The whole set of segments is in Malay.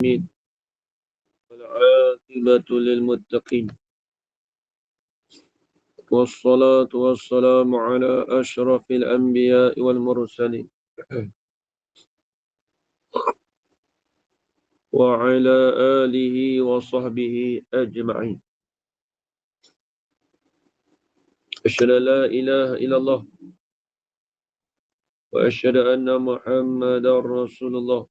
العالمين والعاقبة للمتقين والصلاة والسلام على أشرف الأنبياء والمرسلين وعلى آله وصحبه أجمعين. أشهد أن لا إله إلا الله وأشهد أن محمدا رسول الله.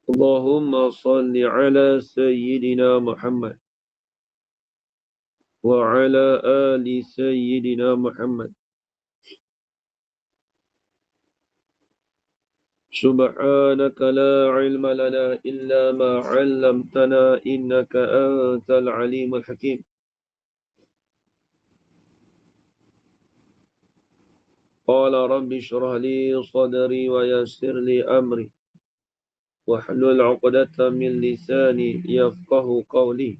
اللهم صل على سيدنا محمد وعلى آل سيدنا محمد. سبحانك لا علم لنا إلا ما علمتنا إنك أنت العليم الحكيم. قال رب اشرح لي صدري ويسر لي أمري واحلل عقدة من لساني يفقه قولي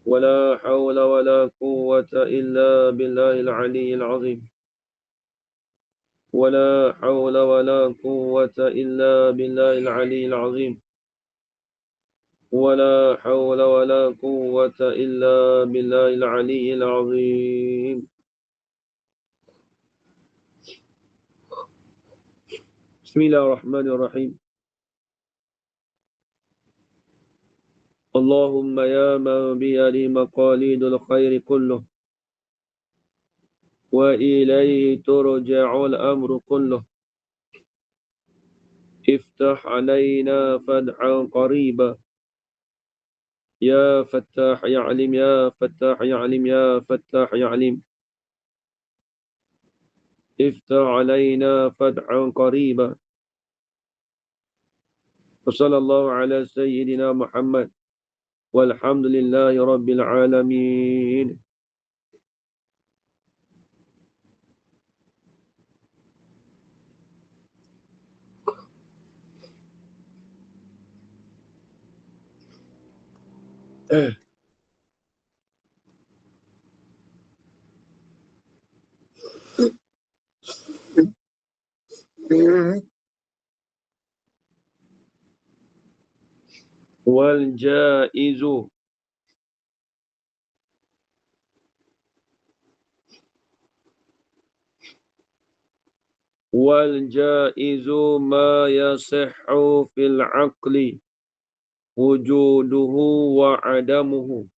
ولا حول ولا قوة إلا بالله العلي العظيم ولا حول ولا قوة إلا بالله العلي العظيم ولا حول ولا قوة إلا بالله العلي العظيم. بسم الله الرحمن الرحيم. اللهم يا من بيده مقاليد الخير كله وإليه ترجع الأمر كله افتح علينا فتحا قريبا يا فتاح يا عليم يا فتاح يا عليم يا فتاح يا عليم افتح علينا فتحا قريبا. وصلى الله على سيدنا محمد والحمد لله رب العالمين. والجائز والجائز ما يصح في العقل وجوده وعدمه.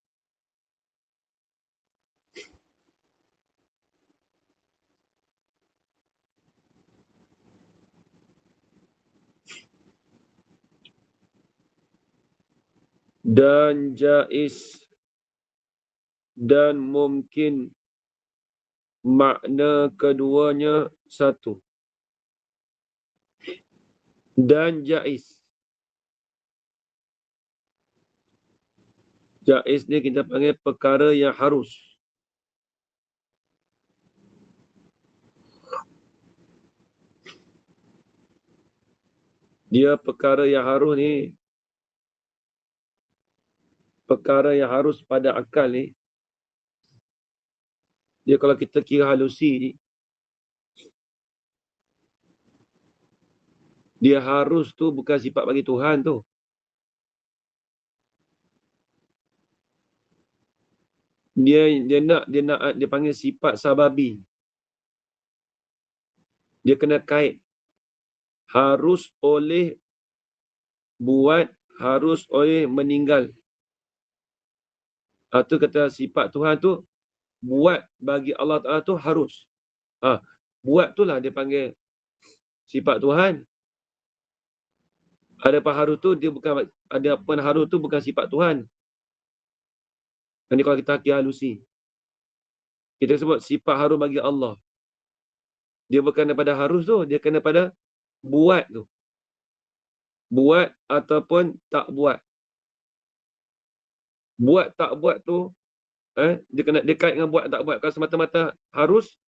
Dan jaiz dan mungkin makna keduanya satu. Dan jaiz. Jaiz ni kita panggil perkara yang harus. Dia perkara yang harus ni, perkara yang harus pada akal ni, dia kalau kita kira halusi ni, dia harus tu bukan sifat bagi Tuhan tu. Dia panggil sifat sababi. Dia kena kait. Harus oleh buat, harus oleh meninggal. Itu kata sifat Tuhan tu, buat bagi Allah Ta'ala tu harus. Buat tu lah dia panggil sifat Tuhan. Adapun harus tu dia bukan, adapun harus tu bukan sifat Tuhan. Ini kalau kita kira halusi, kita sebut sifat harus bagi Allah. Dia bukan daripada harus tu, dia kena pada buat tu. Buat ataupun tak buat. Buat tak buat tu, dia kena dia kait dengan buat tak buat. Kalau semata-mata harus,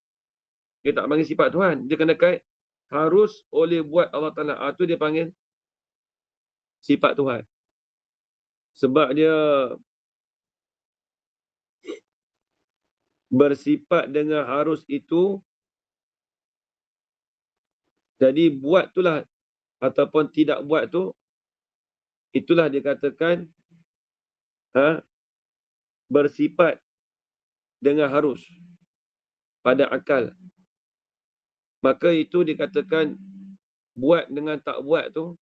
dia tak panggil sifat Tuhan. Dia kena kait harus oleh buat Allah Ta'ala. Itu dia panggil sifat Tuhan. Sebab dia bersifat dengan harus itu, jadi buat itulah ataupun tidak buat tu, itulah dikatakan bersifat dengan harus pada akal. Maka itu dikatakan buat dengan tak buat tu,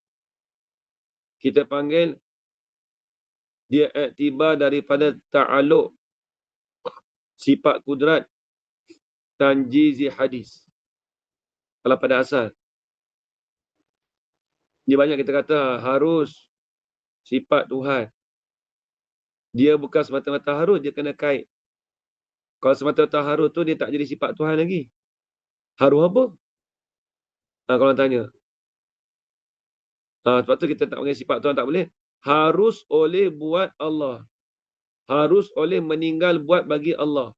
kita panggil dia iktibar daripada ta'aluk sifat kudrat tanjizi hadis. Kalau pada asal, dia banyak kita kata harus sifat Tuhan. Dia bukan semata-mata harus, dia kena kait. Kalau semata-mata harus tu, dia tak jadi sifat Tuhan lagi. Harus apa? Kalau tanya. Sebab tu kita tak panggil sifat Tuhan, tak boleh. Harus oleh buat Allah. Harus oleh meninggal buat bagi Allah.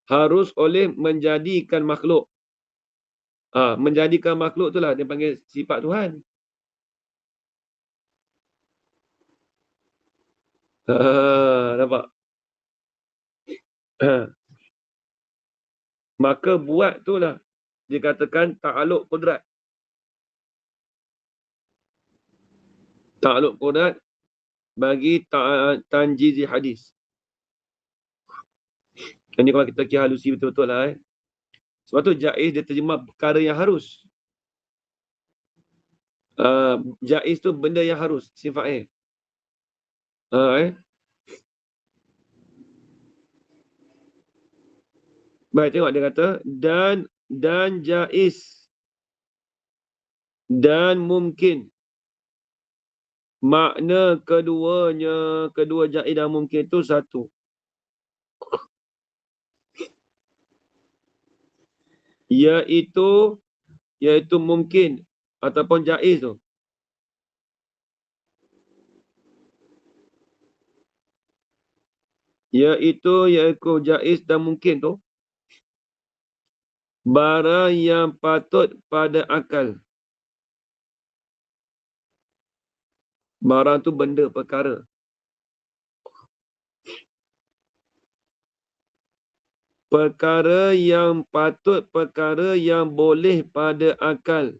Harus oleh menjadikan makhluk. Menjadikan makhluk itulah dia panggil sifat Tuhan. Nampak? Maka buat itulah dikatakan ta'aluk kudrat. Ta'aluk kudrat bagi tanjizi hadis. Ini kalau kita kira halusi betul-betul lah. Sebab tu jaiz dia terjemah perkara yang harus. Jaiz tu benda yang harus sifatnya. Baik, tengok dia kata dan jaiz dan mungkin. Makna keduanya, kedua jaiz dan mungkin itu satu. Iaitu mungkin ataupun jaiz tu. Iaitu jaiz dan mungkin tu. Barang yang patut pada akal. Barang tu benda, perkara. Perkara yang patut, perkara yang boleh pada akal.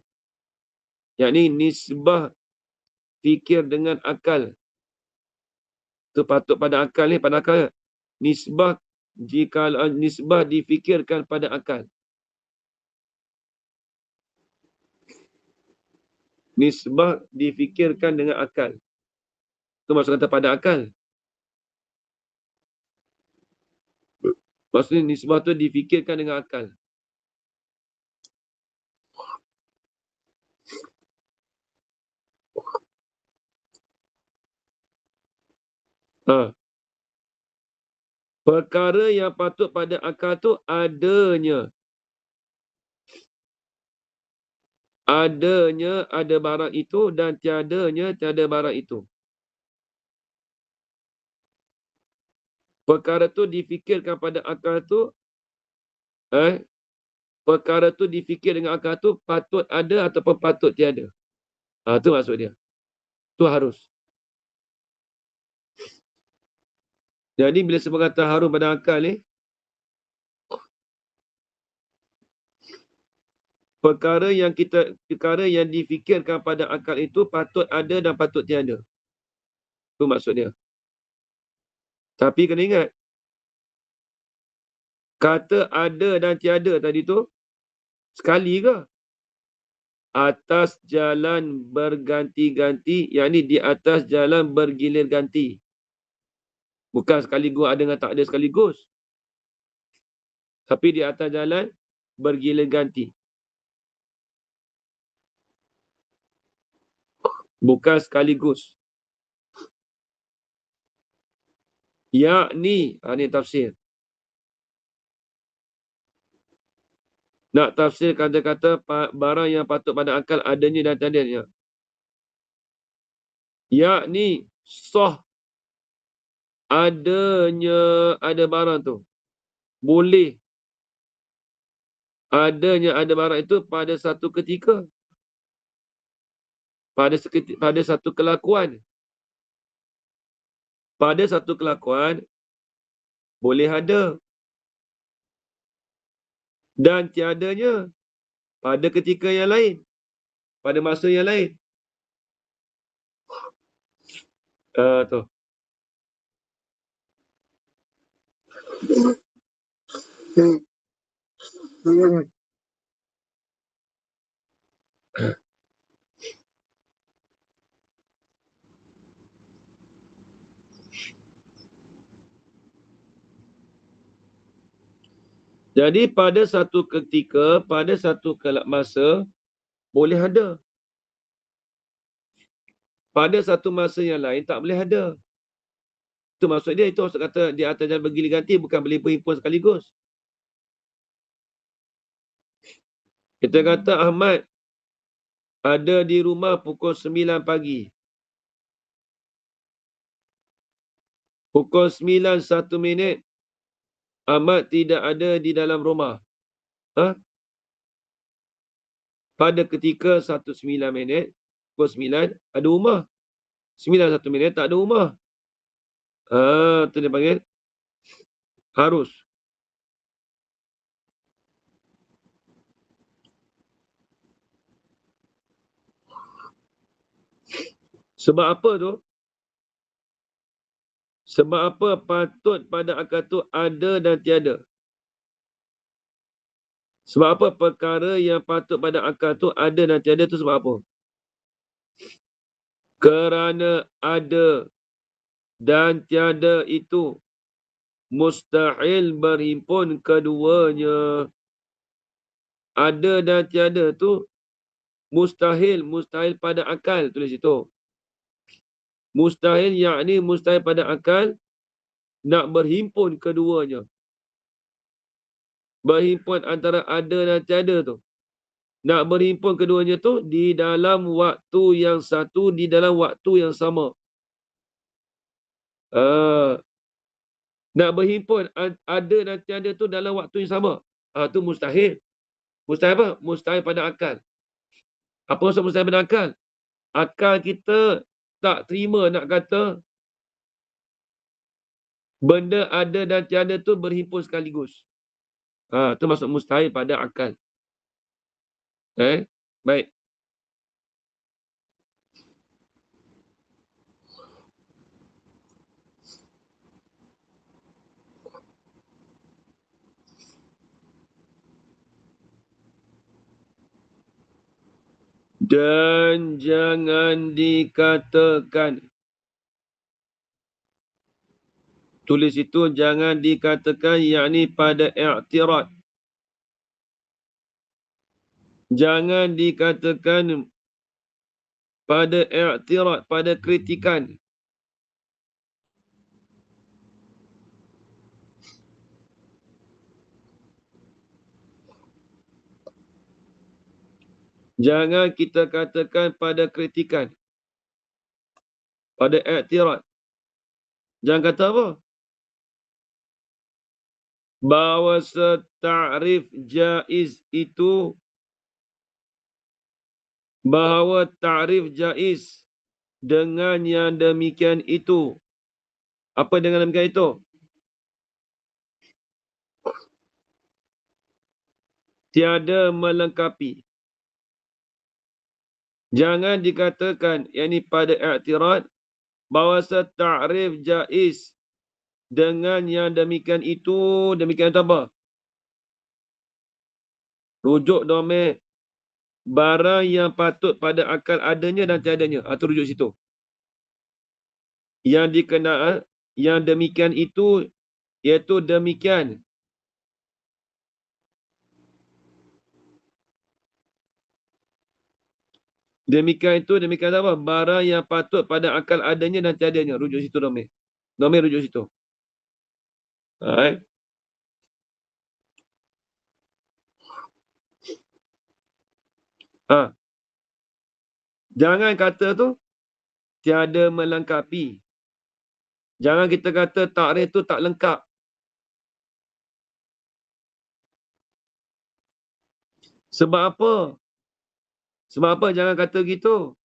Yakni nisbah fikir dengan akal. Itu patut pada akal ni, pada akal. Nisbah, jika nisbah difikirkan pada akal. Nisbah difikirkan dengan akal. Itu maksud kata pada akal. Maksudnya nisbah tu difikirkan dengan akal. Perkara yang patut pada akal tu adanya. Adanya ada barang itu dan tiadanya tiada barang itu. Perkara tu difikirkan pada akal tu, perkara tu difikir dengan akal tu patut ada ataupun patut tiada. Tu maksud dia. Tu harus. Jadi bila sebut kata harus pada akal ni, perkara yang difikirkan pada akal itu patut ada dan patut tiada. Tu maksud dia. Tapi kena ingat, kata ada dan tiada tadi tu, sekali ke? Atas jalan berganti-ganti, yakni di atas jalan bergilir ganti. Bukan sekaligus ada dengan tak ada sekaligus. Tapi di atas jalan bergilir ganti. Bukan sekaligus. Yakni, ini tafsir. Nak tafsir kata-kata barang yang patut pada akal adanya dan tiadanya. Yakni sah adanya ada barang tu. Boleh adanya ada barang itu pada satu ketika. Pada satu kelakuan. Pada satu kelakuan boleh ada. Dan tiadanya pada ketika yang lain. pada masa yang lain. Tu. Jadi pada satu ketika, pada satu masa, boleh ada. Pada satu masa yang lain, tak boleh ada. Itu maksud dia, itu maksud kata di atas jalan bergilir ganti, bukan boleh berhimpun sekaligus. Kita kata Ahmad ada di rumah pukul 9 pagi. Pukul 9, 1 minit, Ahmad tidak ada di dalam rumah. Pada ketika 1:09 minit, pukul 9, ada rumah. 9, 1 minit, tak ada rumah. Itu dia panggil harus. Sebab apa tu? Sebab apa patut pada akal tu ada dan tiada? Sebab apa perkara yang patut pada akal tu ada dan tiada tu sebab apa? Kerana ada dan tiada itu mustahil berhimpun keduanya. Ada dan tiada tu mustahil pada akal, tulis itu. Mustahil yakni mustahil pada akal nak berhimpun keduanya. Berhimpun antara ada dan tiada tu. Nak berhimpun keduanya tu di dalam waktu yang satu, di dalam waktu yang sama. Nak berhimpun ada dan tiada tu dalam waktu yang sama. Tu mustahil. Mustahil apa? Mustahil pada akal. Apa maksud mustahil pada akal? Akal kita tak terima nak kata benda ada dan tiada tu berhimpun sekaligus. Itu maksud mustahil pada akal. Baik. Dan jangan dikatakan. Tulis itu jangan dikatakan yakni pada i'tirad. Jangan dikatakan pada i'tirad, pada kritikan. Jangan kita katakan pada kritikan. Pada i'tirad. Jangan kata apa? Bahawa ta'rif jaiz itu, bahawa ta'rif jaiz dengan yang demikian itu. Apa dengan demikian itu? Tiada melengkapi. Jangan dikatakan, yakni pada i'tirad, bahawa ta'rif jaiz dengan yang demikian itu, demikian apa? Rujuk domain barang yang patut pada akal adanya dan tiadanya. Itu rujuk situ. Yang dikenal, yang demikian itu, iaitu demikian. Demikian itu, demikian apa? Barang yang patut pada akal adanya dan tiadanya. Rujuk situ domain. Domain rujuk situ. Alright. Jangan kata tu tiada melengkapi. Jangan kita kata takrif tu tak lengkap. Sebab apa? Sebab apa jangan kata gitu?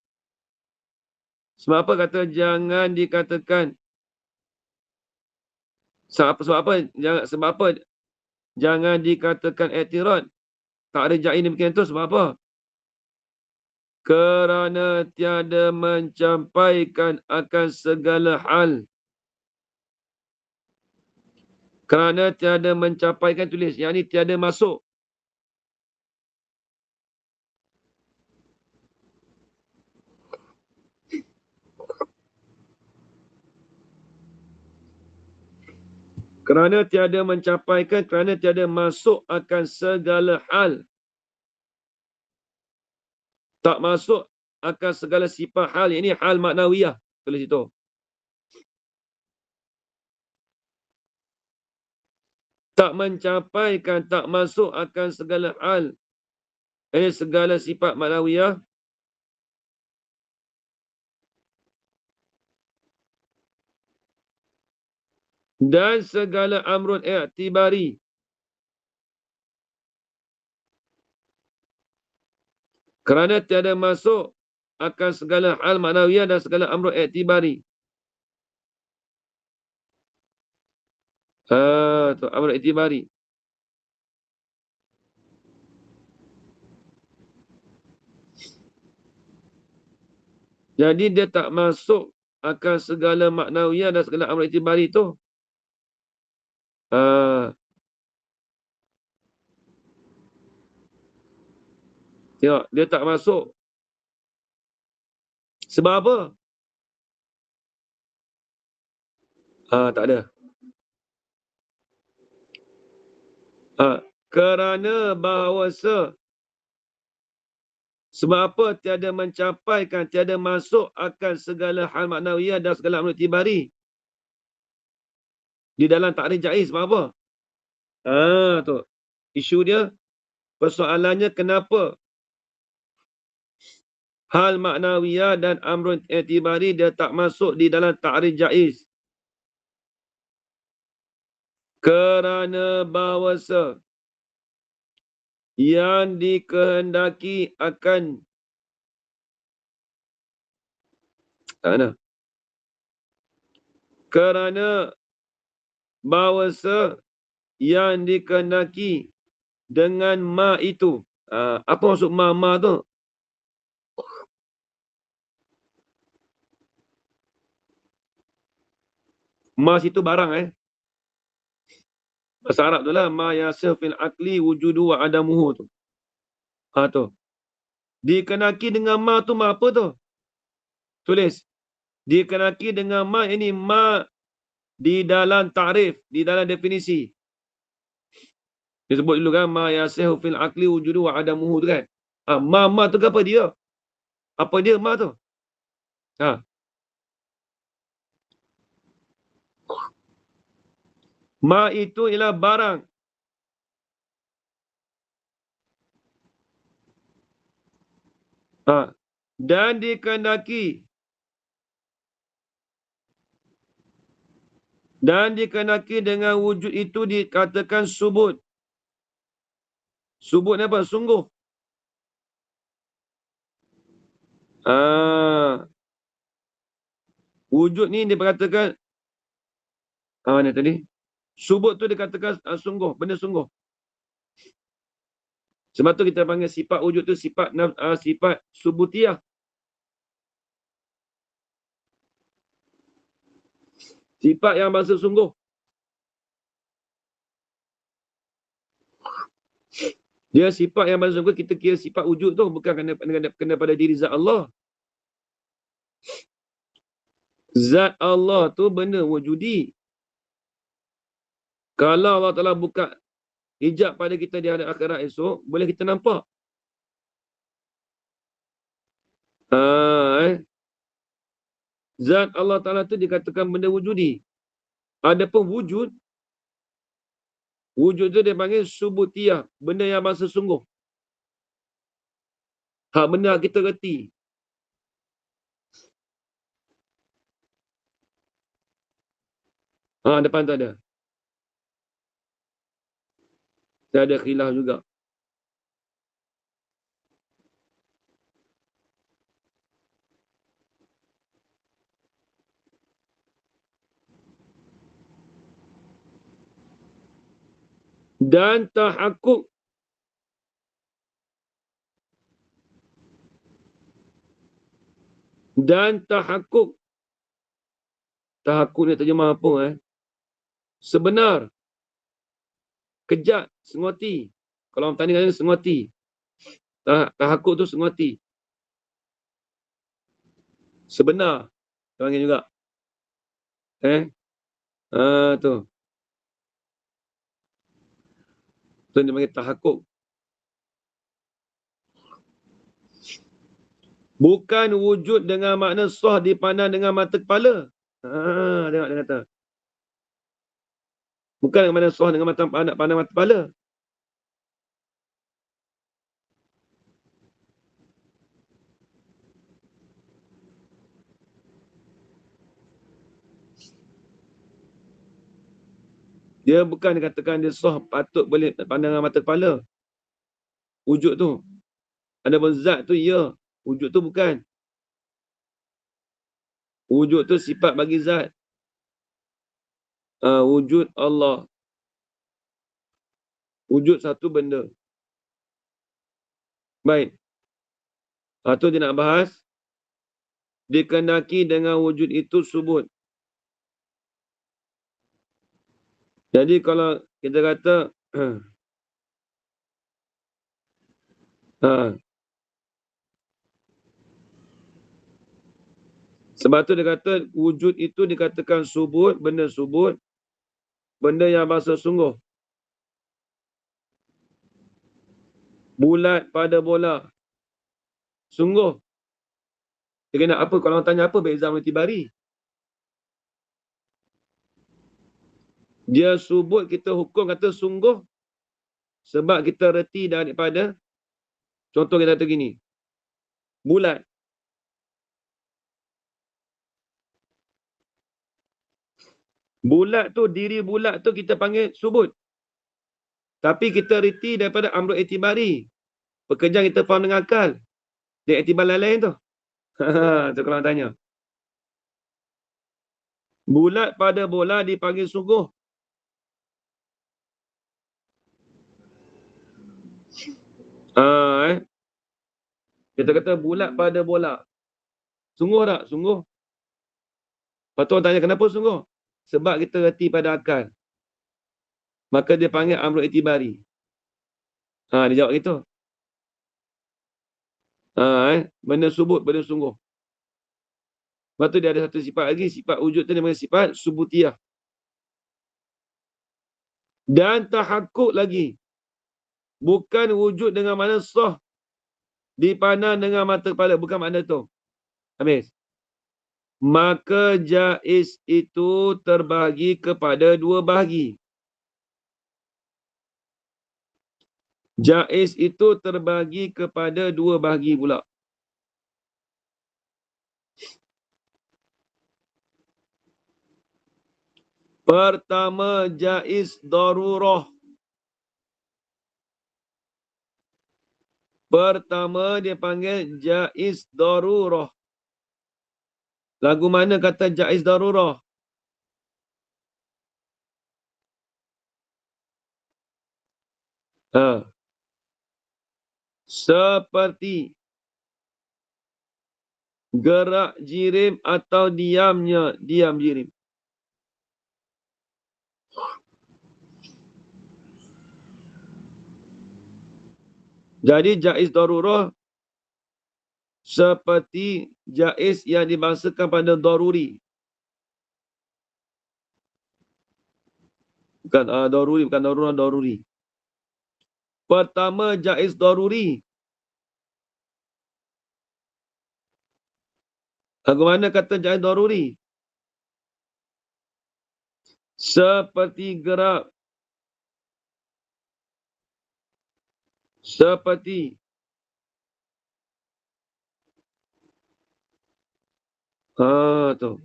Sebab apa kata jangan dikatakan? Sebab apa jangan dikatakan i'tirad? Takrif jaiz demikian tu sebab apa? Kerana tiada mencampaikan akan segala hal. Kerana tiada mencapaikan, tulis. Yang ni tiada masuk. Kerana tiada mencapaikan, kerana tiada masuk akan segala hal. Tak masuk akan segala sifat hal. Ini hal maknawiyah. Tulis itu. Tak mencapaikan, tak masuk akan segala hal. Ini segala sifat maknawiyah. Dan segala amrun i'tibari. Kerana tiada masuk akan segala hal maknawiyah dan segala amrun i'tibari. Tu amrun i'tibari. Jadi dia tak masuk akan segala maknawiyah dan segala amrun i'tibari tu. Tengok, dia tak masuk. Sebab apa? Tak ada. Kerana bahawasa. Sebab apa tiada mencapaikan, tiada masuk akan segala hal maknawiyah dan segala amrun i'tibari. Di dalam takrif jaiz, sebab apa? Tu. Isu dia, persoalannya kenapa hal maknawiyah dan amrun i'tibari dia tak masuk di dalam takrif jaiz. Kerana bahawasa yang dikehendaki akan kerana bahawasa yang dikehendaki dengan ma itu. Apa maksud ma tu? Ma situ barang bahasa Arab tu lah. Ma yasir fil akli wujudu wa adamuhu tu. Tu. Dikehendaki dengan ma tu ma apa tu? Tulis. Dikehendaki dengan ma, ini ma di dalam ta'rif, di dalam definisi. Dia sebut dulu kan, ma yasir fil akli wujudu wa adamuhu tu kan. Ma tu apa dia? Apa dia ma tu? Ma itu ialah barang. Dan dikehendaki. Dan dikehendaki dengan wujud itu dikatakan subut. Subut ni apa? Sungguh. Wujud ni diperkatakan mana tadi? Subut tu dikatakan sungguh, benda sungguh. Sebab tu kita panggil sifat wujud tu sifat sifat subutiyah. Sifat yang bahasa sungguh. Dia sifat yang bahasa sungguh, kita kira sifat wujud tu bukan kena pada diri zat Allah. Zat Allah tu benda wujudi. Kalau Allah Ta'ala buka hijab pada kita di hari akhirat esok, boleh kita nampak. Zat Allah Ta'ala tu dikatakan benda wujudi. Adapun wujud tu dia panggil subutiyah. Benda yang bahasa sungguh. Benda kita reti. Depan tu ada. Dia ada khilaf juga. Dan tahakkuk. Dan tahakkuk. Tahakkuk ni terjemah apa Sebenar. Kejat. Sengoti. Kalau orang tanya kata sengoti. Tahakkuk tu sengoti. Sebenar. Kita panggil juga. Tu. Tu dia panggil tahakkuk. Bukan wujud dengan makna sah dipandang dengan mata kepala. Tengok dia kata. Bukan dengan makna sah dengan pandang mata kepala. Dia bukan dikatakan dia sah patut boleh pandang dengan mata kepala. Wujud tu. Adapun zat tu ya. Wujud tu bukan. Wujud tu sifat bagi zat. Wujud Allah. Wujud satu benda. Baik. Tu dia nak bahas. Dikehendaki dengan wujud itu subut. Jadi kalau kita kata sebab tu dia kata wujud itu dikatakan subut, benda yang bahasa sungguh. Bulat pada bola. Sungguh. Dia kena apa? Kalau orang tanya apa beza Itibari? Dia subut, kita hukum kata sungguh. Sebab kita reti daripada, contoh kita kata gini. Bulat. Bulat tu, diri bulat tu kita panggil subut. Tapi kita reti daripada amrul itibari. Pekerjaan kita faham dengan akal. Dia iktibar lain-lain tu. Tu kalau orang tanya. Bulat pada bola dipanggil sungguh. Kita kata bulat pada bola. Sungguh tak? Sungguh. Lepas tu orang tanya kenapa sungguh? Sebab kita reti pada akal. Maka dia panggil amrul itibari. Dia jawab gitu. Benda subut, benda sungguh. Lepas tu dia ada satu sifat lagi. Sifat wujud tu dia panggil sifat subutiyah. Dan tahakkuk lagi. Bukan wujud dengan mana sah dipandang dengan mata kepala. Bukan makna tu. Habis. Maka jaiz itu terbahagi kepada dua bahagi. Jaiz itu terbahagi kepada dua bahagi pula. Pertama, jaiz darurah. Pertama, dia panggil jaiz darurah. Lagu mana kata jaiz darurah? Seperti gerak jirim atau diam jirim. Jadi jaiz darurah seperti jaiz yang dibangsakan pada daruri. Bukan daruri, bukan darurah, daruri. Pertama jaiz daruri. Lagu mana kata jaiz daruri? Seperti gerak. Seperti tu.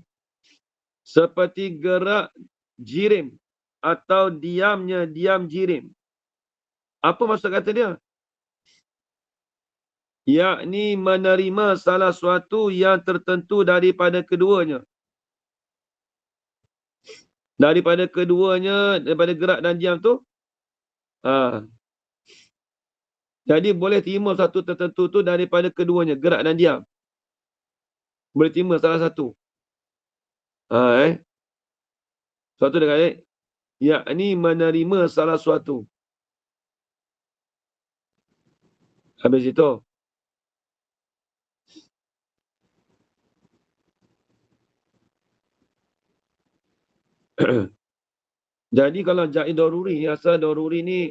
Seperti gerak jirim atau diam jirim. Apa maksud kata dia? Yakni menerima salah suatu yang tertentu daripada keduanya. Daripada keduanya, daripada gerak dan diam tu. Jadi boleh terima satu tertentu tu daripada keduanya, gerak dan diam. Boleh terima salah satu. Suatu dia kata, yakni menerima salah suatu. Habis itu. Jadi kalau jaid daruri, asal daruri ni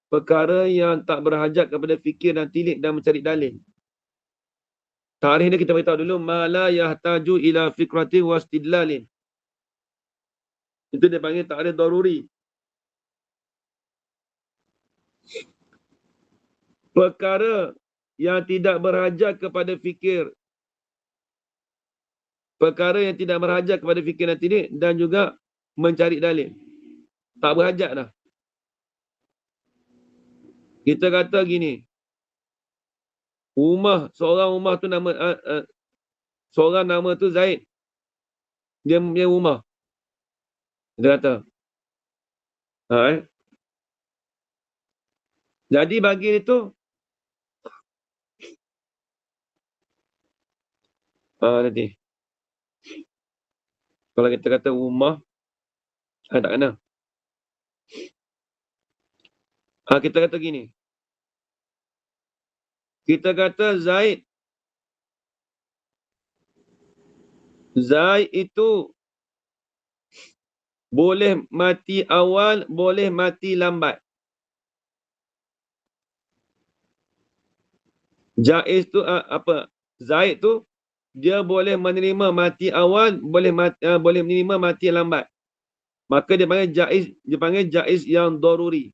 perkara yang tak berhajat kepada fikir dan tilik dan mencari dalil. Tarikh ni kita beritahu dulu, ma la yahtaju ila fikratin wastidlalin. Itu dia panggil tarikh daruri. Perkara yang tidak berhajat kepada fikir. Perkara yang tidak berhajat kepada fikir dan tilik dan juga mencari dalil. Tak berhajat dah. Kita kata gini, seorang rumah tu nama, seorang nama tu Zaid. Dia punya rumah. Kita kata. Jadi bagi itu, nanti. Kalau kita kata rumah, tak kena. Kita kata gini. Kita kata Zaid itu boleh mati awal, boleh mati lambat. Jaiz tu apa? Zaid tu dia boleh menerima mati awal, boleh menerima mati lambat. Maka dia panggil jaiz yang daruri.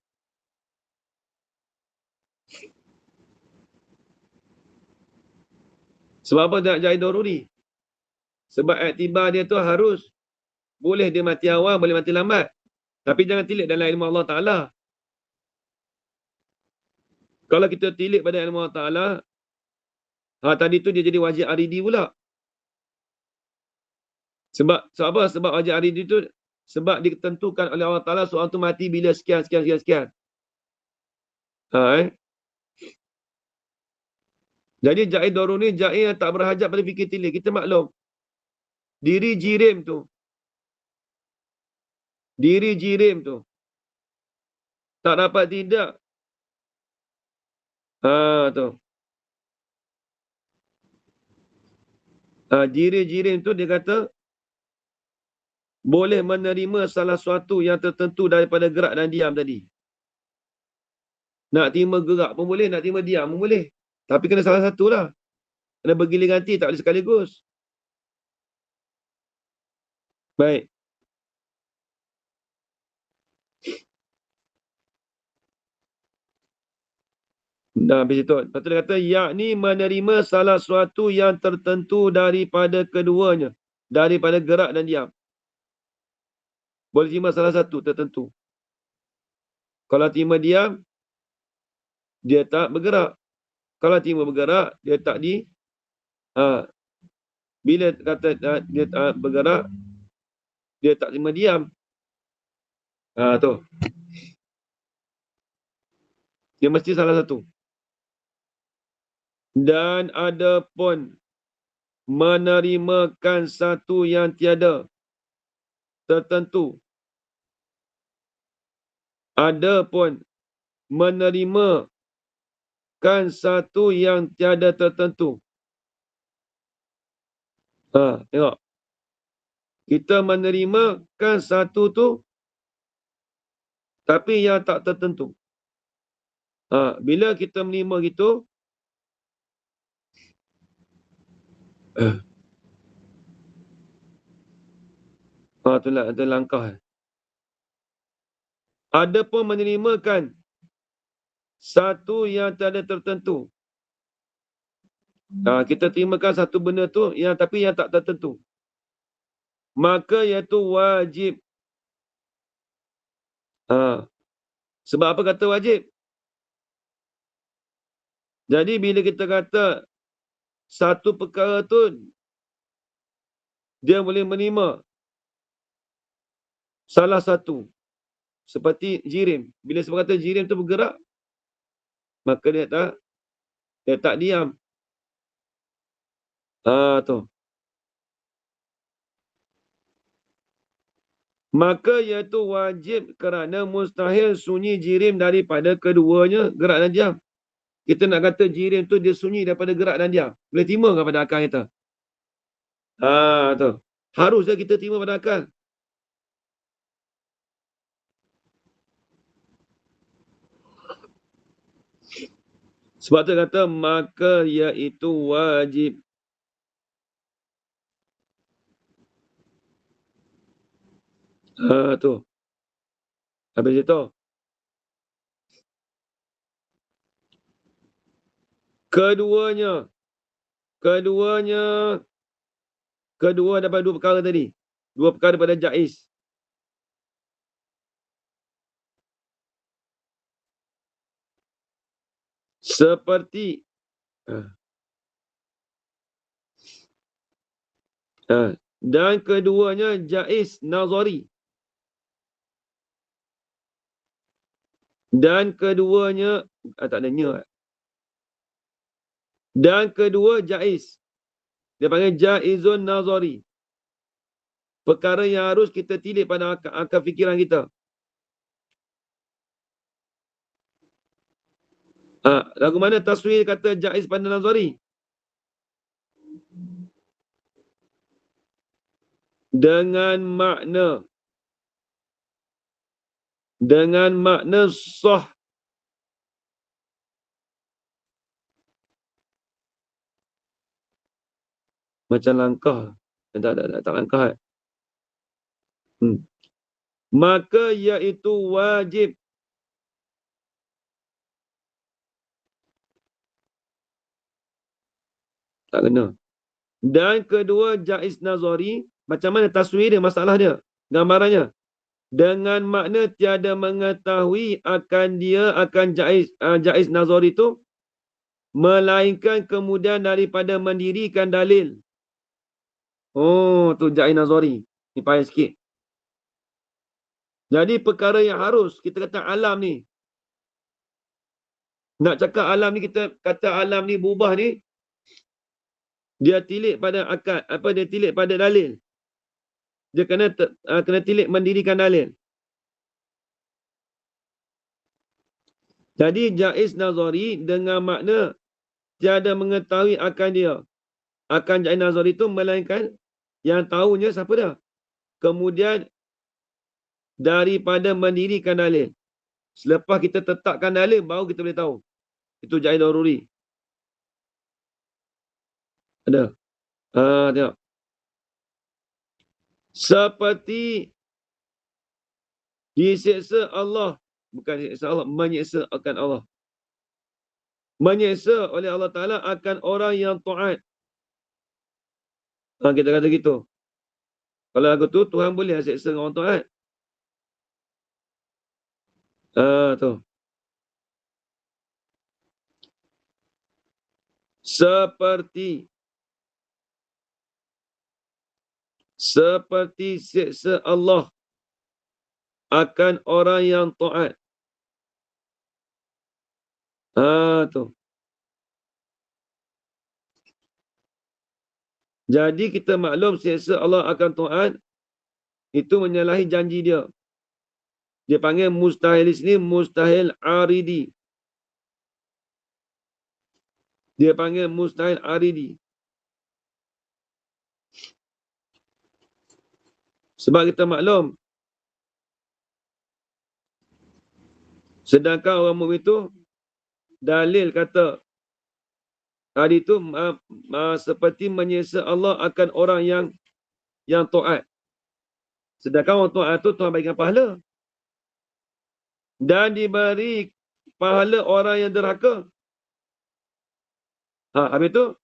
Sebab apa tak jaiz daruri? Sebab iktibar dia tu harus boleh dia mati awal, boleh mati lambat. Tapi jangan tilik dalam ilmu Allah Ta'ala. Kalau kita tilik pada ilmu Allah Ta'ala, tadi tu dia jadi wajib aridi pula. Sebab apa? Sebab wajib aridi tu sebab ditentukan oleh Allah Ta'ala seorang tu mati bila sekian. Jadi jaiz daruri ni jaiz yang tak berhajat pada fikir tilik. Kita maklum. Diri jirim tu. Tak dapat tidak. Tu. Jirim tu dia kata boleh menerima salah suatu yang tertentu daripada gerak dan diam tadi. Nak terima gerak pun boleh, nak terima diam pun boleh. Tapi kena salah satu lah. Kena bergilir ganti, tak boleh sekaligus. Baik. Habis itu. Lepas tu dia kata, yakni menerima salah suatu yang tertentu daripada keduanya. Daripada gerak dan diam. Boleh terima salah satu tertentu. Kalau terima diam, dia tak bergerak. Kalau terima bergerak, dia tak bila kata dia tak bergerak, dia tak terima diam. Tu. Dia mesti salah satu. Dan ada pun menerimakan satu yang tiada tertentu. Ada pun menerimakan satu yang tiada tertentu. Tengok. Kita menerimakan satu tu tapi yang tak tertentu. Bila kita menerima gitu, itulah ada langkah. Ada pun menerimakan satu yang tiada tertentu. Kita terimakan satu benda tu tapi yang tak tertentu. Maka iaitu wajib. Sebab apa kata wajib? Jadi bila kita kata satu perkara tu dia boleh menerima salah satu. Seperti jirim. Bila sebab kata jirim tu bergerak, maka dia tak diam. Tu. Maka iaitu wajib kerana mustahil sunyi jirim daripada keduanya gerak dan diam. Kita nak kata jirim tu dia sunyi daripada gerak dan diam. Boleh terima ke pada akal kita? Tu. Harusnya kita terima pada akal. Sebab tu kata maka iaitu wajib. Tu. Habis itu. Kedua daripada dua perkara tadi. Dua perkara daripada jaiz. Seperti dan keduanya jaiz nazari. Dan keduanya tak ada nya. Dan kedua jaiz. Dia panggil jaizun nazari. Perkara yang harus kita tilik pada akal fikiran kita. Lagu mana taswir kata jaiz pada nazari? Dengan makna sah. Macam langkah. Tak langkah. Maka iaitu wajib. Tak kena. Dan kedua jaiz nazari. Macam mana taswir dia, masalah dia, gambarannya. Dengan makna tiada mengetahui akan dia, akan jaiz nazari itu, melainkan kemudian daripada mendirikan dalil. Tu jaiz nazari. Ni payah sikit. Jadi perkara yang harus, kita kata alam ni. Nak cakap alam ni, kita kata alam ni berubah ni, dia tilik pada akad, dia tilik pada dalil. Dia kena tilik mendirikan dalil. Jadi jaiz nazari dengan makna tiada mengetahui akan dia. Akan jaiz nazari itu melainkan yang tahunya siapa dia. Kemudian daripada mendirikan dalil. Selepas kita tetapkan dalil, baru kita boleh tahu. Itu jaiz daruri. Ada. Tengok. Seperti disiksa Allah. Bukan disiksa Allah, menyiksa akan Allah. Menyiksa oleh Allah Ta'ala akan orang yang taat. Kita kata gitu. Kalau lagu tu, Tuhan boleh siksa dengan orang taat. Tu. Seperti siksa Allah akan orang yang taat. Tu. Jadi kita maklum siksa Allah akan taat itu menyalahi janji dia. Dia panggil mustahil ni mustahil aridi. Dia panggil mustahil aridi. Sebab kita maklum, sedangkan orang mukmin itu dalil kata tadi itu seperti menyiksa Allah akan orang yang taat. Sedangkan orang taat itu Tuhan bagikan pahala. Dan diberi pahala orang yang derhaka. Habis itu,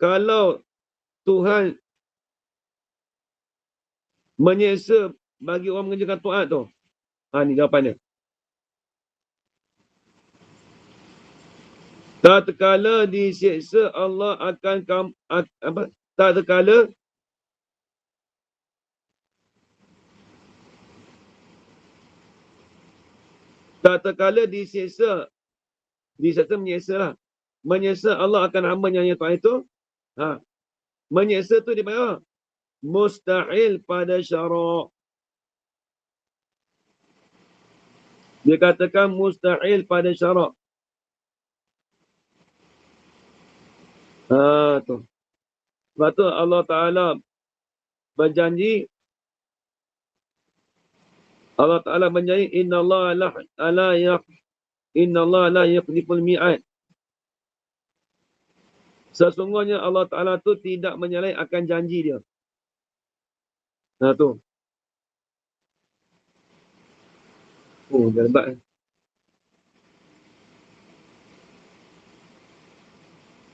kalau Tuhan menyiksa bagi orang mengerjakan taat tu. Ni jawapannya. Tak terkala disiksa Allah akan tak terkala disiksa menyiksa lah. Menyiksa Allah akan hamba yang taat itu. Menyeksa tu di mana? Mustahil pada syarak. Dia katakan mustahil pada syarak. Tu. Sebab tu Allah Ta'ala berjanji, Inna Allah la yakhliful mi'ad. Sesungguhnya Allah Ta'ala tu tidak menyalahi akan janji dia. Tu. Dah lebat.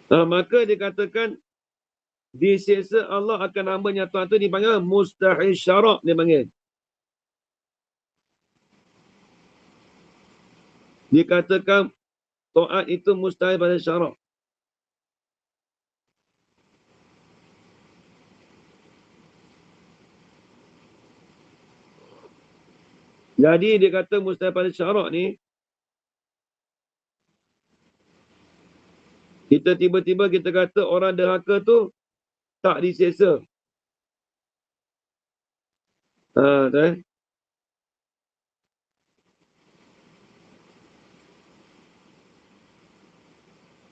Maka dikatakan disiksa Allah akan hamba nyata tu dipanggil mustahil syarak, dia panggil. Dikatakan taat itu mustahil pada syarak. Jadi dia kata mustahil pada syarak ni, kita tiba-tiba kita kata orang derhaka tu tak diseksa. Tak?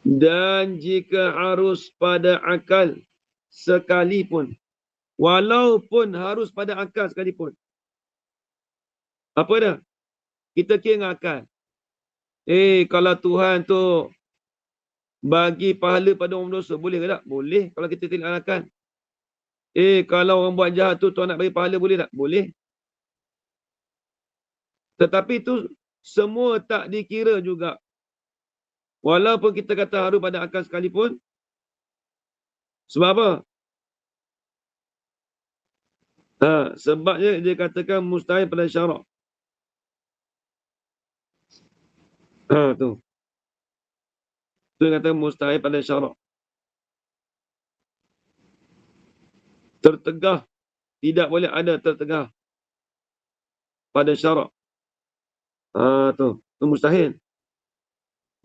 Dan jika harus pada akal sekalipun, walaupun harus pada akal sekalipun. Apa dah? Kita kira dengan akal. Kalau Tuhan tu bagi pahala pada orang berdosa, boleh ke tak? Boleh kalau kita tengok akal. Kalau orang buat jahat tu Tuhan nak bagi pahala, boleh tak? Boleh. Tetapi tu semua tak dikira juga. Walaupun kita kata harus pada akal sekalipun. Sebab apa? Sebabnya dia katakan mustahil pada syarak. Tu. Tu yang kata mustahil pada syarak. Tertegah. Tidak boleh ada tertegah pada syarak. Tu. Tu mustahil.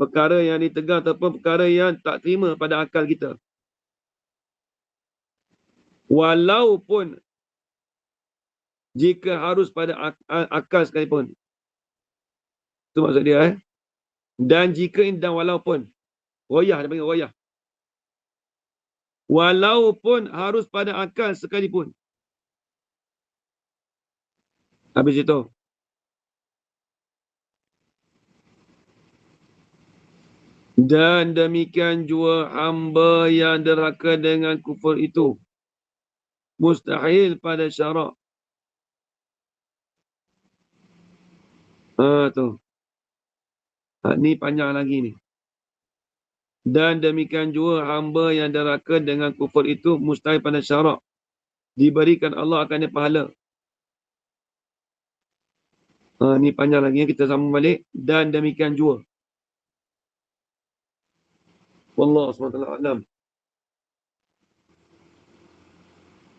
Perkara yang ditegah ataupun perkara yang tak terima pada akal kita. Walaupun jika harus pada akal sekalipun. Itu maksud dia. Dan jika dan walaupun. Royah, dia panggil royah. Walaupun harus pada akal sekalipun. Habis itu. Dan demikian juga hamba yang derhaka dengan kufur itu. Mustahil pada syarak. Tu. Ni panjang lagi ni. Dan demikian juga hamba yang derhaka dengan kufur itu mustahil pada syarak. Diberikan Allah akan dia pahala. Ni panjang lagi, kita sambung balik. Dan demikian juga. Wallahu SWT alam.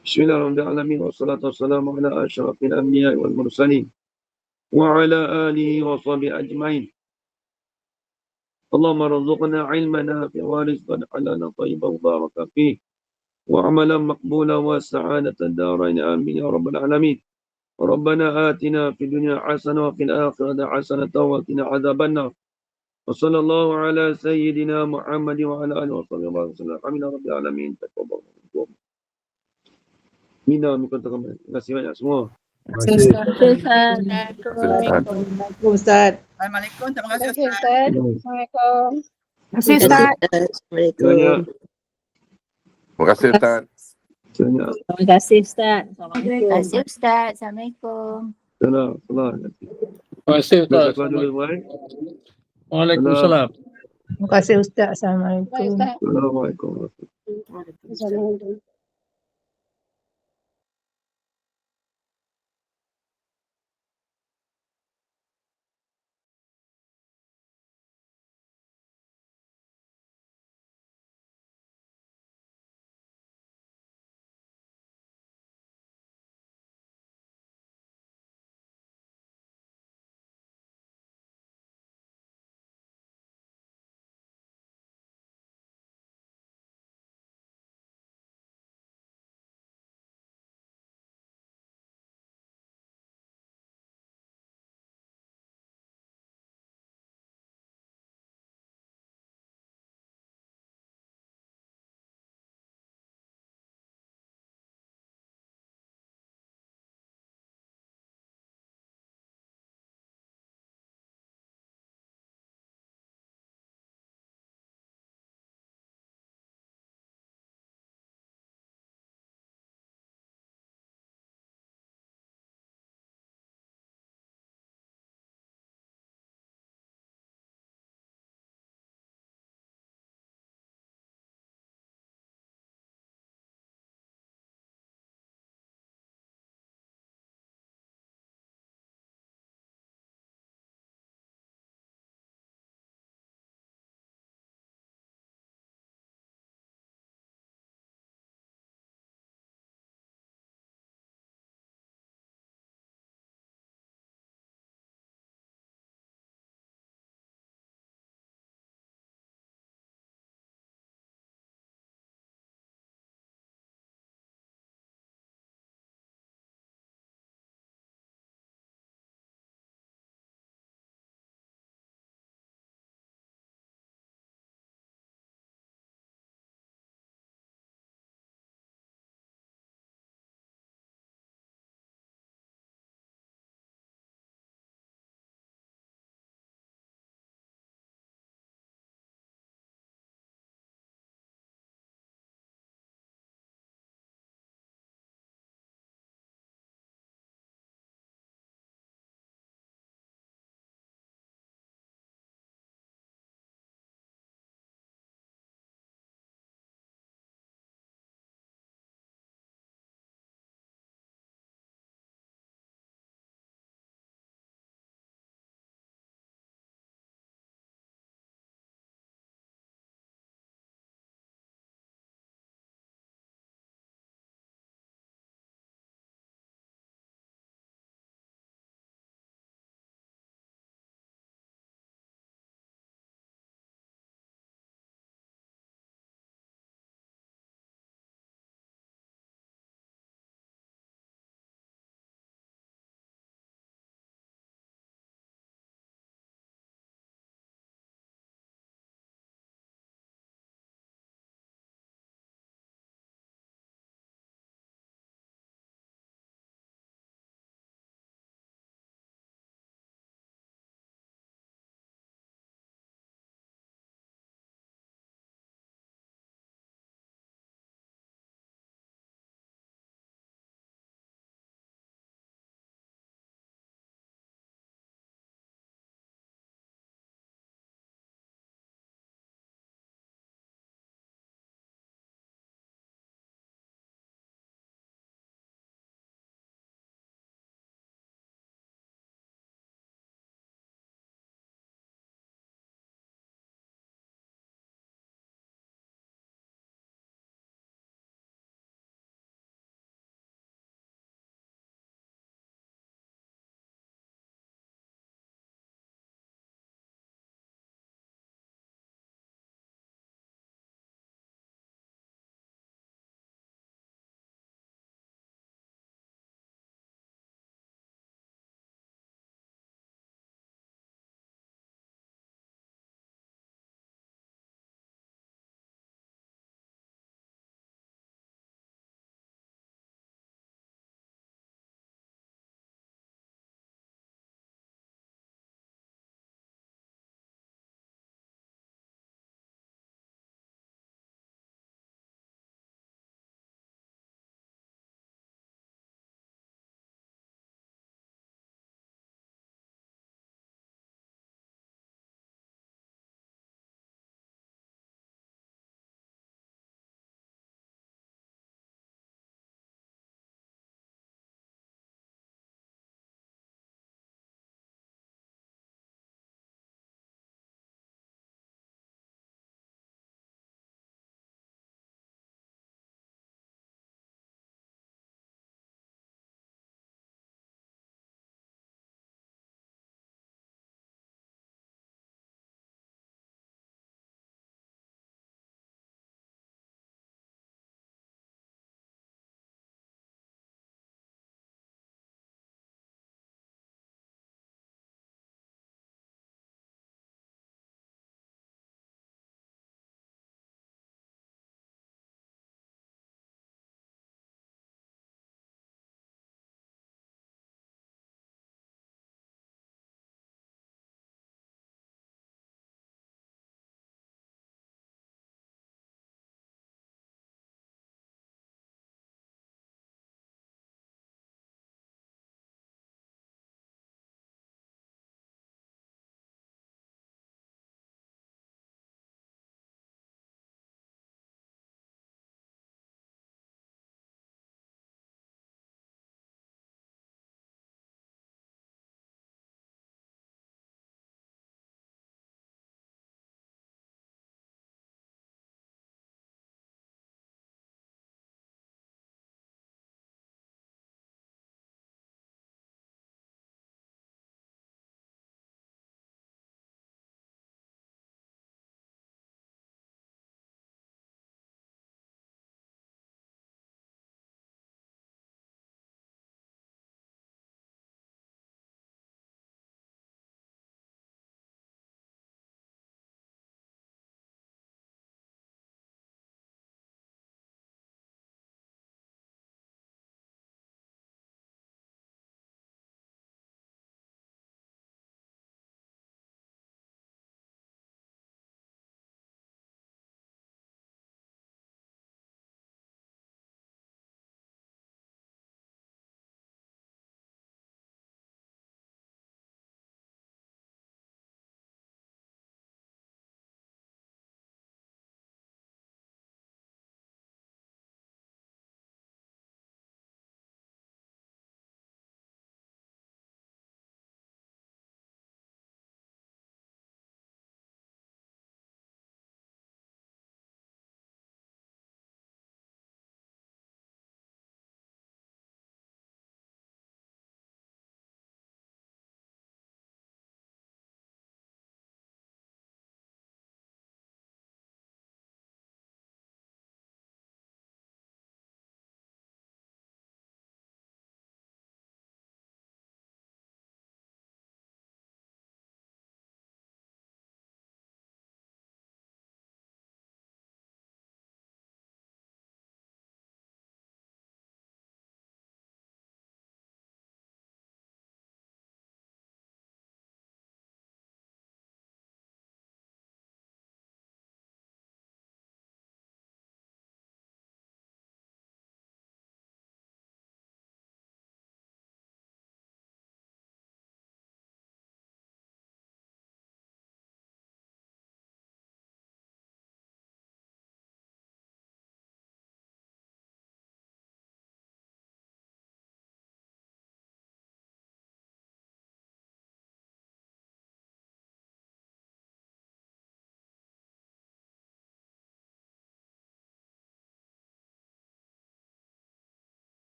Bismillahirrahmanirrahim. Wassalatu wassalamu ala asyrafil anbiya wal mursalin. Wa ala alihi wa sahbihi ajma'in. Allahumma rzuqna ilmana fi warizqan halana tayyiban baraka fih. Wa amalan maqbula wa sa'adatan darain amin ya rabbal alamin. Rabbana atina fid dunya hasanah wa fil akhirati hasanah wa qina adzabannar. وصلى الله على سيدنا محمد وعلى آله وصحبه وسلم. Amin ya rabbil alamin. Mina minta terima kasih banyak semua. Assalamualaikum Ustaz. Assalamualaikum. Terima kasih Ustaz. Assalamualaikum. Terima kasih Ustaz. Assalamualaikum. Terima kasih Ustaz. Terima kasih Ustaz. Terima kasih Ustaz. Assalamualaikum. Salam. Terima kasih Ustaz. Waalaikumsalam. Terima kasih Ustaz. Assalamualaikum. Assalamualaikum. Assalamualaikum.